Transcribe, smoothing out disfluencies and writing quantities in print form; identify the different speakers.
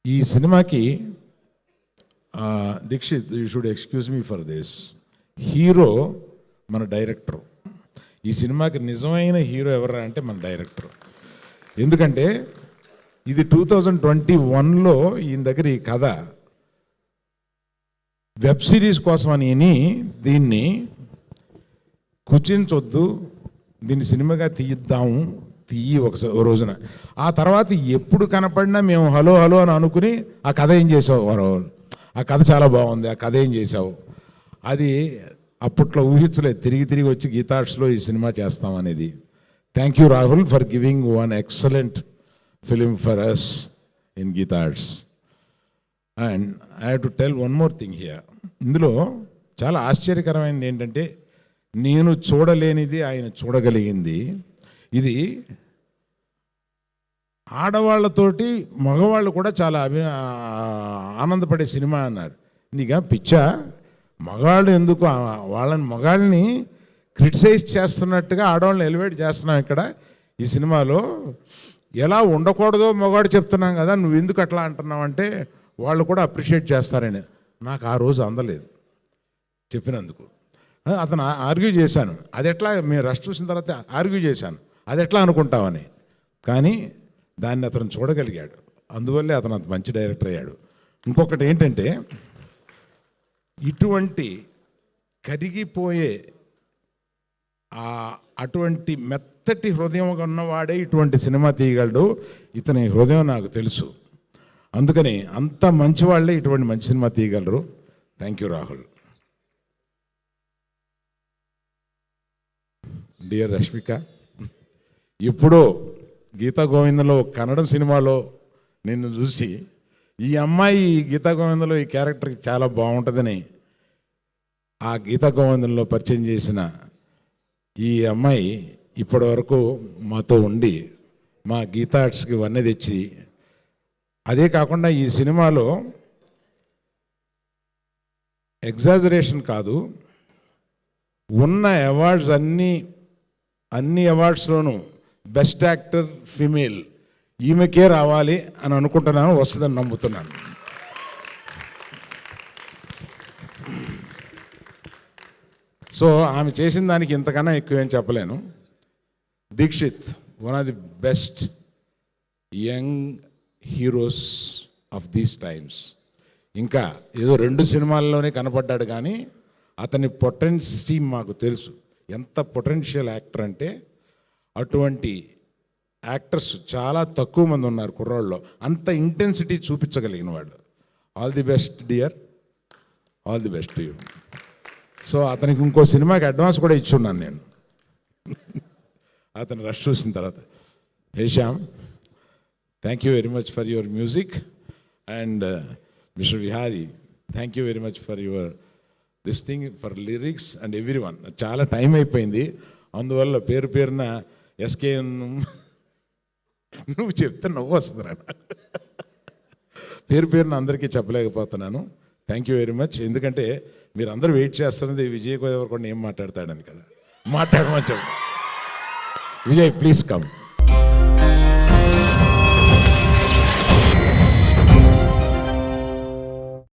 Speaker 1: ఈ సినిమాకి Dikshit, you should excuse me for this, hero మన డైరెక్టర్. ఈ సినిమాకి నిజమైన హీరో ఎవరు అంటే మన డైరెక్టర్. ఎందుకంటే ఇది 2021లో ఈయన దగ్గర ఈ కథ వెబ్ సిరీస్ కోసం అని దీన్ని కుచించొద్దు, దీన్ని సినిమాగా తీద్దాము, తీయి ఒక రోజున. ఆ తర్వాత ఎప్పుడు కనపడినా మేము హలో హలో అని అనుకుని ఆ కథ ఏం చేసావు, ఆ కథ చాలా బాగుంది, ఆ కథ ఏం చేసావు, అది అప్పట్లో ఊహించలేదు. తిరిగి వచ్చి గీతార్ట్స్లో ఈ సినిమా చేస్తామనేది. Thank you Rahul for giving one excellent film for us in Geetha Arts. And I have to tell one more thing here. ఇందులో చాలా ఆశ్చర్యకరమైనది ఏంటంటే, నేను చూడలేనిది ఆయన చూడగలిగింది. ఇది ఆడవాళ్ళతోటి మగవాళ్ళు కూడా చాలా ఆనందపడే సినిమా అన్నారు. నీకా పిచ్చా, మగాళ్ళు ఎందుకు, మగాళ్ళని క్రిటిసైజ్ చేస్తున్నట్టుగా ఆడవాళ్ళని ఎలివేట్ చేస్తున్నాం ఇక్కడ ఈ సినిమాలో. ఎలా ఉండకూడదో మగవాడు చెప్తున్నాం కదా, నువ్వు ఎందుకు అట్లా అంటున్నావు అంటే వాళ్ళు కూడా అప్రిషియేట్ చేస్తారని. నాకు ఆ రోజు అందలేదు చెప్పినందుకు. అతను ఆర్గ్యూ చేశాను, అది ఎట్లా, మేము రష్ చూసిన తర్వాత ఆర్గ్యూ చేశాను, అది ఎట్లా అనుకుంటామని. కానీ దాన్ని అతను చూడగలిగాడు, అందువల్లే అతను అంత మంచి డైరెక్టర్ అయ్యాడు. ఇంకొకటి ఏంటంటే, ఇటువంటి కరిగిపోయే అటువంటి మెత్తటి హృదయం ఉన్నవాడే ఇటువంటి సినిమా తీయగలడు. ఇతని హృదయం నాకు తెలుసు, అందుకని అంత మంచి వాళ్ళే ఇటువంటి మంచి సినిమా తీయగలరు. Thank you Rahul. Dear Rashmika, ఇప్పుడు గీతా గోవిందంలో కన్నడం సినిమాలో నిన్ను చూసి ఈ అమ్మాయి గీతా గోవిందంలో ఈ క్యారెక్టర్కి చాలా బాగుంటుందని ఆ గీతా గోవిందంలో పరిచయం చేసిన ఈ అమ్మాయి ఇప్పటి వరకు మాతో ఉండి మా గీతార్ట్స్కి వన్నె తెచ్చి, అదే కాకుండా ఈ సినిమాలో ఎగ్జాజరేషన్ కాదు, ఉన్న అవార్డ్స్ అన్ని అవార్డ్స్లోనూ బెస్ట్ యాక్టర్ ఫీమేల్ ఈమెకే రావాలి అని అనుకుంటున్నాను, వస్తుందని నమ్ముతున్నాను. సో ఆమె చేసిన దానికి ఇంతకన్నా ఎక్కువేం చెప్పలేను. Dikshit, one of the best young heroes of these times. ఇంకా ఏదో 2 సినిమాల్లోనే కనపడ్డాడు, కానీ అతని పొటెన్సీ మాకు తెలుసు. ఎంత పొటెన్షియల్ యాక్టర్ అంటే, అటువంటి యాక్టర్స్ చాలా తక్కువ మంది ఉన్నారు కుర్రాళ్ళలో, అంత ఇంటెన్సిటీ చూపించగలిగిన వాడు. All the best dear, all the best you. So అతనికి ఇంకో సినిమాకి అడ్వాన్స్ కూడా ఇచ్చున్నాను నేను అతను రష్ చూసిన తర్వాత. Hey Shyam, thank you very much for your music. And mister Vihari, thank you very much for your this thing, for lyrics and every one. చాలా time అయిపోయింది, అందువల్ల పేరున ఎస్కే నువ్వు చెప్తే నవ్వు వస్తుందిరా. పేరున అందరికీ చెప్పలేకపోతున్నాను. Thank you very much. ఎందుకంటే మీరు అందరూ వెయిట్ చేస్తున్నది విజయ్ దేవరకొండ ఏం మాట్లాడతాడని కదా. మాట్లాడమని చెప్పు. Vijay, please come.